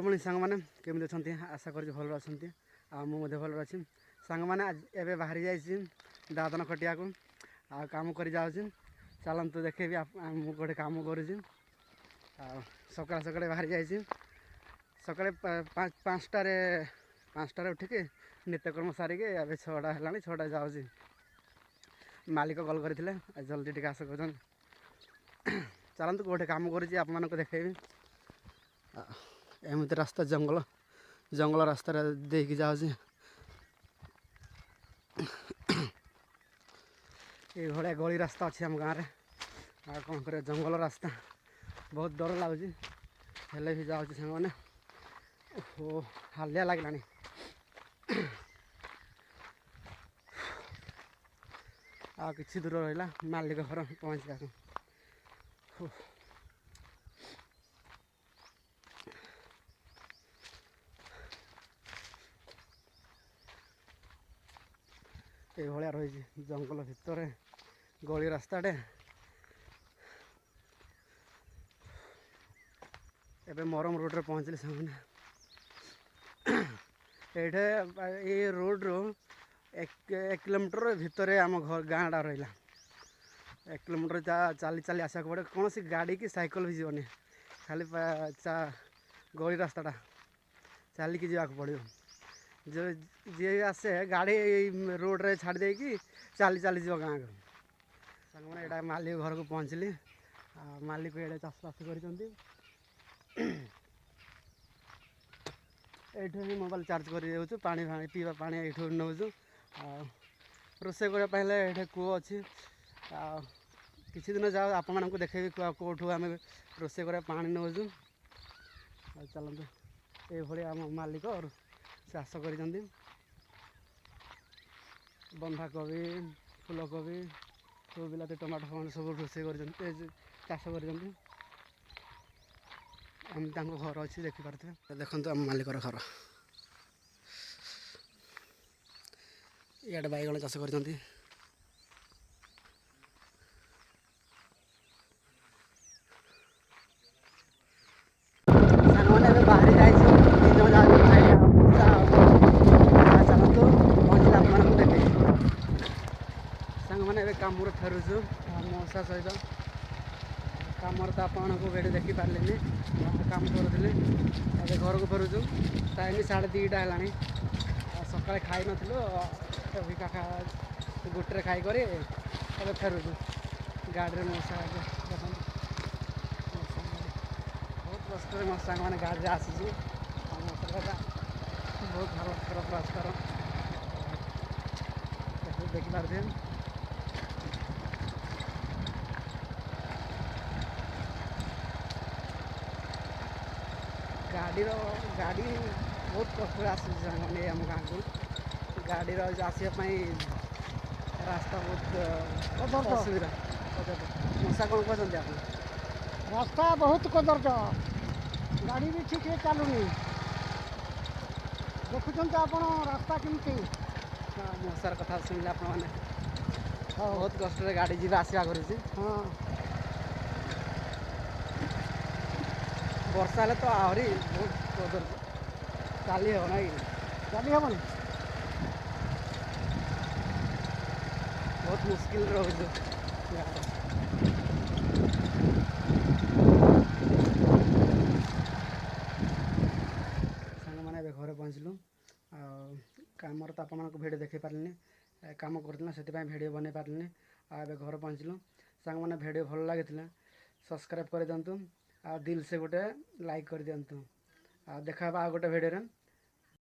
Morning सांग मैंने केमी अच्छा आशा कर भल अच्छा मुझे भल अच्छी सांग मैंने एवं बाहरी जाइए दादन खटिया को काम कर चलतु देखेबी गोटे काम कर सका सका बाहरी जाइए सका 5टार उठिक नित्यकर्म सारिके ए 6टा है 6टा जाऊँगी मालिक कल करते जल्दी टे आस कर चलतु गोटे काम कर देखेबी एमती रास्ता जंगल जंगल रास्ता देकी जाऊँगी ये भाया गली रास्ता अच्छी आम गाँव में कौन कर जंगल रास्ता बहुत डर लगुच हेले भी जाऊँगी सांग मैंने ओहो हालिया लगलानी कि दूर रहा मालिक घर पहुँचा ये भाया रही जंगल भितर गली रास्ताटे एबे मरम रोड रे पहुँचली सामने ये रोड रो 1 किलोमीटर भितर आम घर गाँटा रहा 1 किलोमीटर चली चली आसा पड़े कौन सी गाड़ी की साइकिल भी जीवनी खाली गली रास्ताटा चलिकी जावाक पड़ो जो जी आसे गाड़ी रोड रे छाड़ दे कि चली चली जीव गाँव सांग मैंने यहाँ मालिक घर को पहुँचली मालिक ये चाषबास कर ये मोबाइल चार्ज कर पानी पीवा पानी ये नौचु रोषे करने ये कूह अच्छी किसी दिन जाओ आप देखेबी कौटू आम रोषे कर पानी नौचु चलते ये आम मालिक चाष कर बंधाकोबी फूलकोबी सब बिलाती टमाटो फमाटो सब रोषे कर चाष कर घर अच्छी देखिपे देखते आम मालिकर घर इे बैगण चाष कर बाहरी जाइए चलतु पहुँचला आप देखे सांग मैंने कम फेरुचु मौसा सहित कम तो आपको वीडियो देखी पारे काम करूँ घर को फेरुचु टाइम 2:30 है सका खाई नी काका गोटे खाई फेरुचु गाड़ी में मौसा देखो बहुत कष्ट मो सांग मैंने गाड़ी आसी बहुत भल रास्तार देखिपारे गाड़ी बहुत कष्ट आसी आम गाँव को गाड़ी आसपाई रास्ता बहुत असुविधा मशा कौन कहते आप रास्ता बहुत कदर्ज गाड़ी भी ठीक है चलुनी देखुं आप रास्ता केमती मशार कथा शुणिले आप बहुत कष्ट गाड़ी जी आसवा कर वर्षा हेल्ले तो आहरी बहुत कदर्ज चली हे ना कि चली हेनी बहुत मुस्किल रोज सांग मैंने घर पहुँचलु कम तो आप भिडियो देखी पारे कम करना से भिडियो बन पारे घर पहुँचलु सांग मैंने भिडियो भल लगी सब्सक्राइब कर दिंतु दिल से गोटे लाइक कर दिंतु देखा आ गोटे भिडियो।